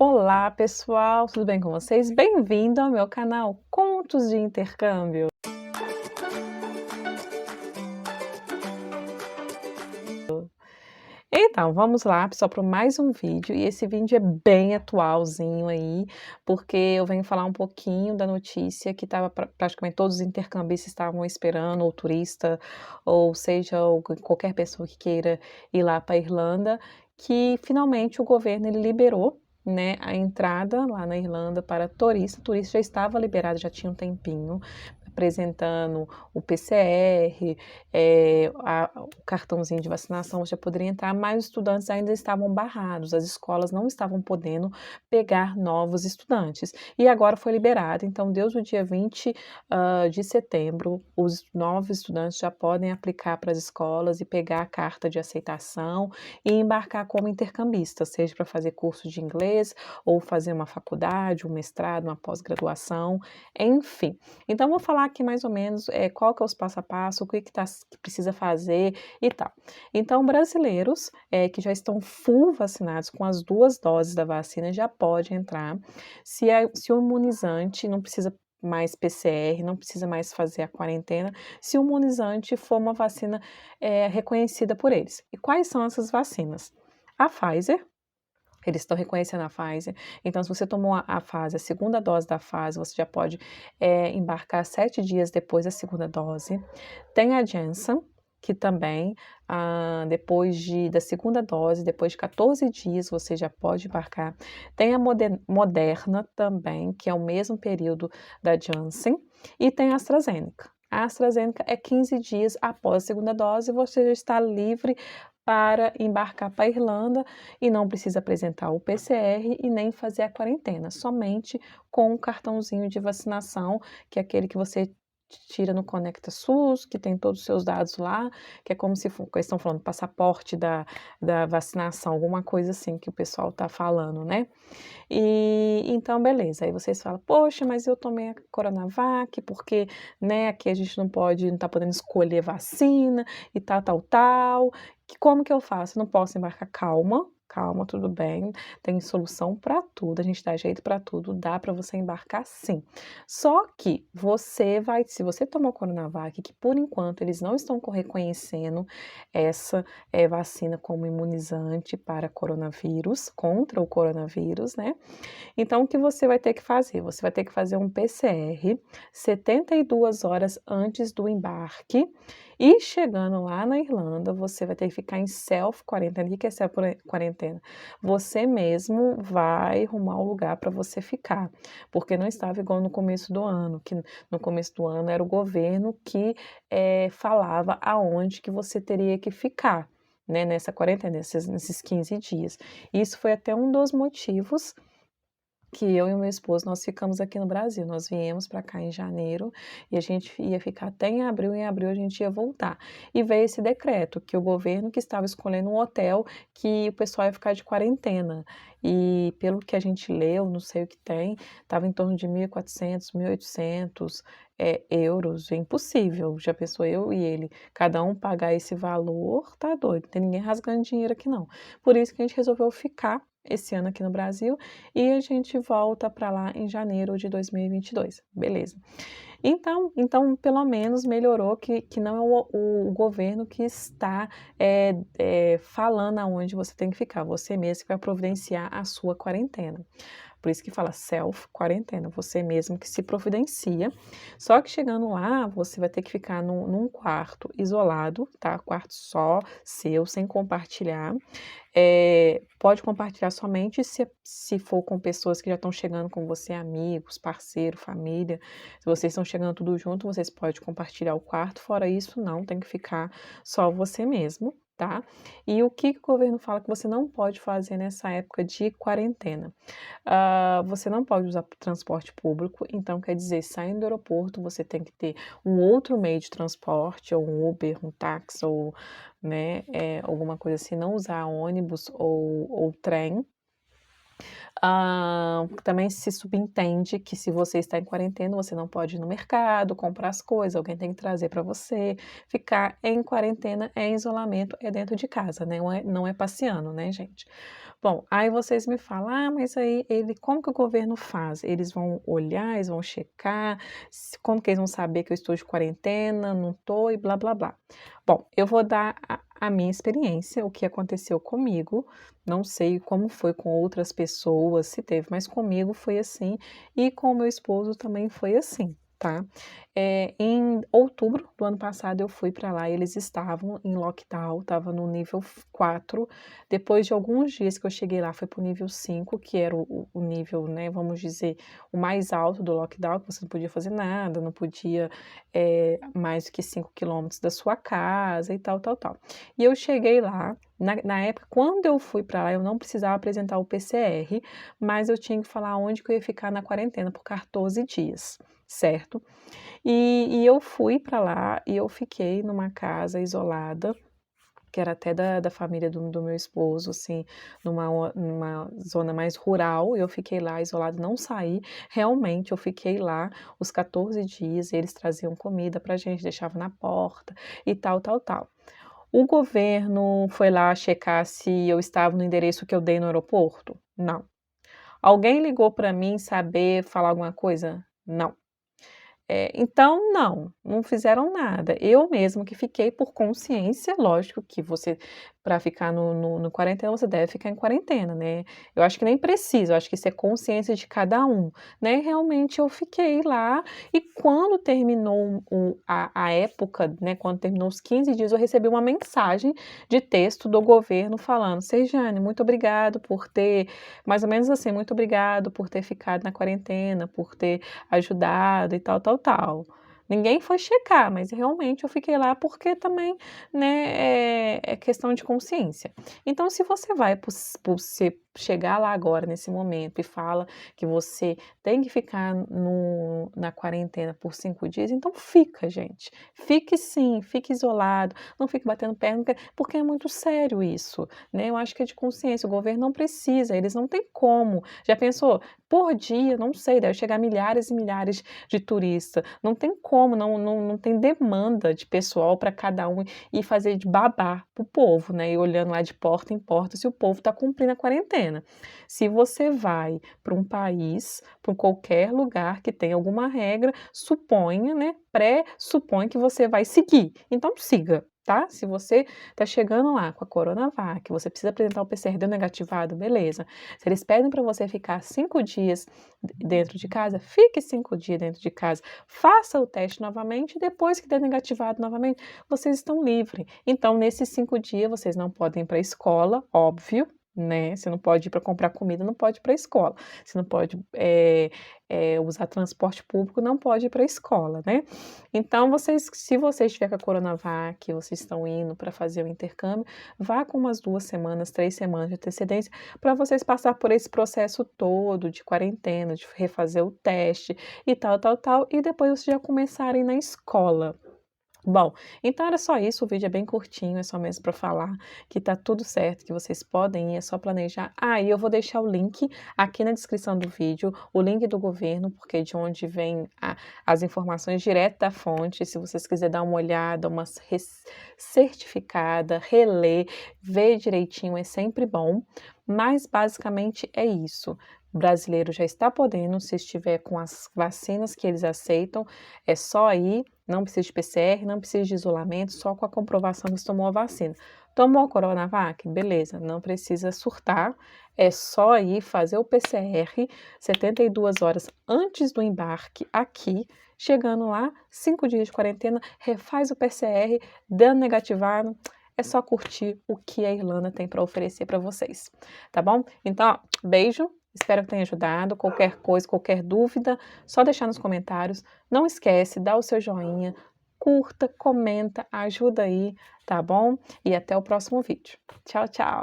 Olá pessoal, tudo bem com vocês? Bem-vindo ao meu canal Contos de Intercâmbio. Então, vamos lá pessoal para mais um vídeo, e esse vídeo é bem atualzinho aí, porque eu venho falar um pouquinho da notícia que estava praticamente todos os intercambistas estavam esperando, ou turista, ou seja, qualquer pessoa que queira ir lá para a Irlanda, que finalmente o governo ele liberou, né, a entrada lá na Irlanda para turista. O turista já estava liberado, já tinha um tempinho, apresentando o PCR, o cartãozinho de vacinação, você já poderia entrar, mas os estudantes ainda estavam barrados, as escolas não estavam podendo pegar novos estudantes. E agora foi liberado, então desde o dia 20 de setembro, os novos estudantes já podem aplicar para as escolas e pegar a carta de aceitação e embarcar como intercambista, seja para fazer curso de inglês ou fazer uma faculdade, um mestrado, uma pós-graduação, enfim. Então vou falar aqui mais ou menos, qual que é os passo a passo, o que precisa fazer e tal. Então brasileiros, que já estão full vacinados com as 2 doses da vacina já pode entrar, se o imunizante não precisa mais PCR, não precisa mais fazer a quarentena, se o imunizante for uma vacina, reconhecida por eles. E quais são essas vacinas? A Pfizer, eles estão reconhecendo a Pfizer, então se você tomou a segunda dose da Pfizer, você já pode, embarcar 7 dias depois da segunda dose. Tem a Janssen, que também, depois da segunda dose, depois de 14 dias, você já pode embarcar. Tem a Moderna também, que é o mesmo período da Janssen, e tem a AstraZeneca. A AstraZeneca é 15 dias após a segunda dose, você já está livre para embarcar para a Irlanda e não precisa apresentar o PCR e nem fazer a quarentena, somente com o cartãozinho de vacinação, que é aquele que você tira no Conecta SUS, que tem todos os seus dados lá, que é como se for, eles estão falando passaporte da vacinação, alguma coisa assim que o pessoal está falando, né? E então beleza, aí vocês falam: "Poxa, mas eu tomei a Coronavac, porque, né, aqui a gente não tá podendo escolher vacina e tal, tal, tal, como que eu faço? Eu não posso embarcar". Calma, calma, tudo bem, tem solução para tudo, a gente dá jeito para tudo, dá para você embarcar sim. Só que se você tomou Coronavac, que por enquanto eles não estão reconhecendo essa, vacina como imunizante para coronavírus, contra o coronavírus, né, então o que você vai ter que fazer? Você vai ter que fazer um PCR 72 horas antes do embarque e chegando lá na Irlanda, você vai ter que ficar em self-quarentena. O que é self-quarentena? Você mesmo vai arrumar um lugar para você ficar, porque não estava igual no começo do ano, que no começo do ano era o governo que falava aonde que você teria que ficar, né, nessa quarentena, nesses 15 dias. Isso foi até um dos motivos que eu e o meu esposo, nós ficamos aqui no Brasil, nós viemos para cá em janeiro e a gente ia ficar até em abril a gente ia voltar. E veio esse decreto que o governo que estava escolhendo um hotel que o pessoal ia ficar de quarentena. E pelo que a gente leu, não sei o que tem, estava em torno de 1.400, 1.800 euros, é impossível. Já pensou eu e ele, cada um pagar esse valor, tá doido, não tem ninguém rasgando dinheiro aqui não. Por isso que a gente resolveu ficar esse ano aqui no Brasil e a gente volta para lá em janeiro de 2022, beleza. Então pelo menos melhorou que não é o governo que está, falando aonde você tem que ficar, você mesmo que vai providenciar a sua quarentena. Por isso que fala self-quarentena, você mesmo que se providencia. Só que chegando lá, você vai ter que ficar num quarto isolado, tá? Quarto só seu, sem compartilhar. Pode compartilhar somente se for com pessoas que já estão chegando com você, amigos, parceiro, família. Se vocês estão chegando tudo junto, vocês podem compartilhar o quarto, fora isso não, tem que ficar só você mesmo, tá? E o que o governo fala que você não pode fazer nessa época de quarentena? Você não pode usar transporte público, então quer dizer, saindo do aeroporto, você tem que ter um outro meio de transporte, ou um Uber, um táxi, ou, né, alguma coisa assim, não usar ônibus ou trem. Também se subentende que se você está em quarentena, você não pode ir no mercado, comprar as coisas, alguém tem que trazer para você. Ficar em quarentena é isolamento, é dentro de casa, né, não é passeando, né, gente. Bom, aí vocês me falam: "Ah, mas aí como que o governo faz? Eles vão olhar, eles vão checar, como que eles vão saber que eu estou de quarentena, não estou e blá-blá-blá". Bom, eu vou dar a minha experiência, o que aconteceu comigo, não sei como foi com outras pessoas, se teve, mas comigo foi assim, e com o meu esposo também foi assim, tá. Em outubro do ano passado eu fui para lá, eles estavam em lockdown, estava no nível 4. Depois de alguns dias que eu cheguei lá, foi para o nível 5, que era o nível, né, vamos dizer, o mais alto do lockdown, que você não podia fazer nada, não podia, mais do que 5 quilômetros da sua casa e tal, tal, tal. E eu cheguei lá, na época, quando eu fui para lá, eu não precisava apresentar o PCR, mas eu tinha que falar onde que eu ia ficar na quarentena por 14 dias, certo? E eu fui para lá e eu fiquei numa casa isolada, que era até da família do meu esposo, assim, numa zona mais rural, eu fiquei lá isolada, não saí. Realmente eu fiquei lá os 14 dias, eles traziam comida pra gente, deixavam na porta e tal, tal, tal. O governo foi lá checar se eu estava no endereço que eu dei no aeroporto? Não. Alguém ligou para mim saber falar alguma coisa? Não. Então não fizeram nada. Eu mesmo que fiquei por consciência, lógico que você para ficar no quarentena, você deve ficar em quarentena, né. Eu acho que nem precisa, eu acho que isso é consciência de cada um, né. Realmente eu fiquei lá e quando terminou a época, né, quando terminou os 15 dias, eu recebi uma mensagem de texto do governo falando: "Sejane, muito obrigado por ter", mais ou menos assim: "Muito obrigado por ter ficado na quarentena, por ter ajudado e tal, tal, tal". Ninguém foi checar, mas realmente eu fiquei lá porque também, né, é questão de consciência. Então se você vai por você chegar lá agora nesse momento e fala que você tem que ficar na quarentena por 5 dias, então fica gente. Fique sim, fique isolado, não fique batendo perna, porque é muito sério isso, né, eu acho que é de consciência, o governo não precisa, eles não têm como. Já pensou? Por dia, não sei, deve chegar milhares e milhares de turistas. Não tem como, não tem demanda de pessoal para cada um e fazer de babá para o povo, né, e olhando lá de porta em porta se o povo está cumprindo a quarentena. Se você vai para um país, para qualquer lugar que tenha alguma regra, suponha, né, pressupõe que você vai seguir, então siga, tá. Se você está chegando lá com a Coronavac, você precisa apresentar o PCR, deu negativado, beleza. Se eles pedem para você ficar 5 dias dentro de casa, fique 5 dias dentro de casa, faça o teste novamente e depois que der negativado novamente, vocês estão livres. Então, nesses 5 dias, vocês não podem ir para a escola, óbvio, né, você não pode ir para comprar comida, não pode ir para a escola. Você não pode, usar transporte público, não pode ir para a escola, né. Então se você estiver com a Coronavac, vocês estão indo para fazer o intercâmbio, vá com umas 2 semanas, 3 semanas de antecedência, para vocês passar por esse processo todo de quarentena, de refazer o teste e tal, tal, tal, e depois vocês já começarem na escola. Bom, então era só isso, o vídeo é bem curtinho, é só mesmo para falar que tá tudo certo, que vocês podem ir, é só planejar. E eu vou deixar o link aqui na descrição do vídeo, o link do governo, porque é de onde vem as informações direto da fonte, se vocês quiserem dar uma olhada, uma certificada, reler, ver direitinho, é sempre bom, mas basicamente é isso. O brasileiro já está podendo, se estiver com as vacinas que eles aceitam, é só ir, não precisa de PCR, não precisa de isolamento, só com a comprovação que você tomou a vacina. Tomou a Coronavac? Beleza, não precisa surtar, é só ir fazer o PCR 72 horas antes do embarque aqui, chegando lá, 5 dias de quarentena, refaz o PCR, dando negativado, é só curtir o que a Irlanda tem para oferecer para vocês, tá bom? Então, ó, beijo, espero que tenha ajudado, qualquer coisa, qualquer dúvida, só deixar nos comentários. Não esquece, dá o seu joinha, curta, comenta, ajuda aí, tá bom? E até o próximo vídeo. Tchau, tchau!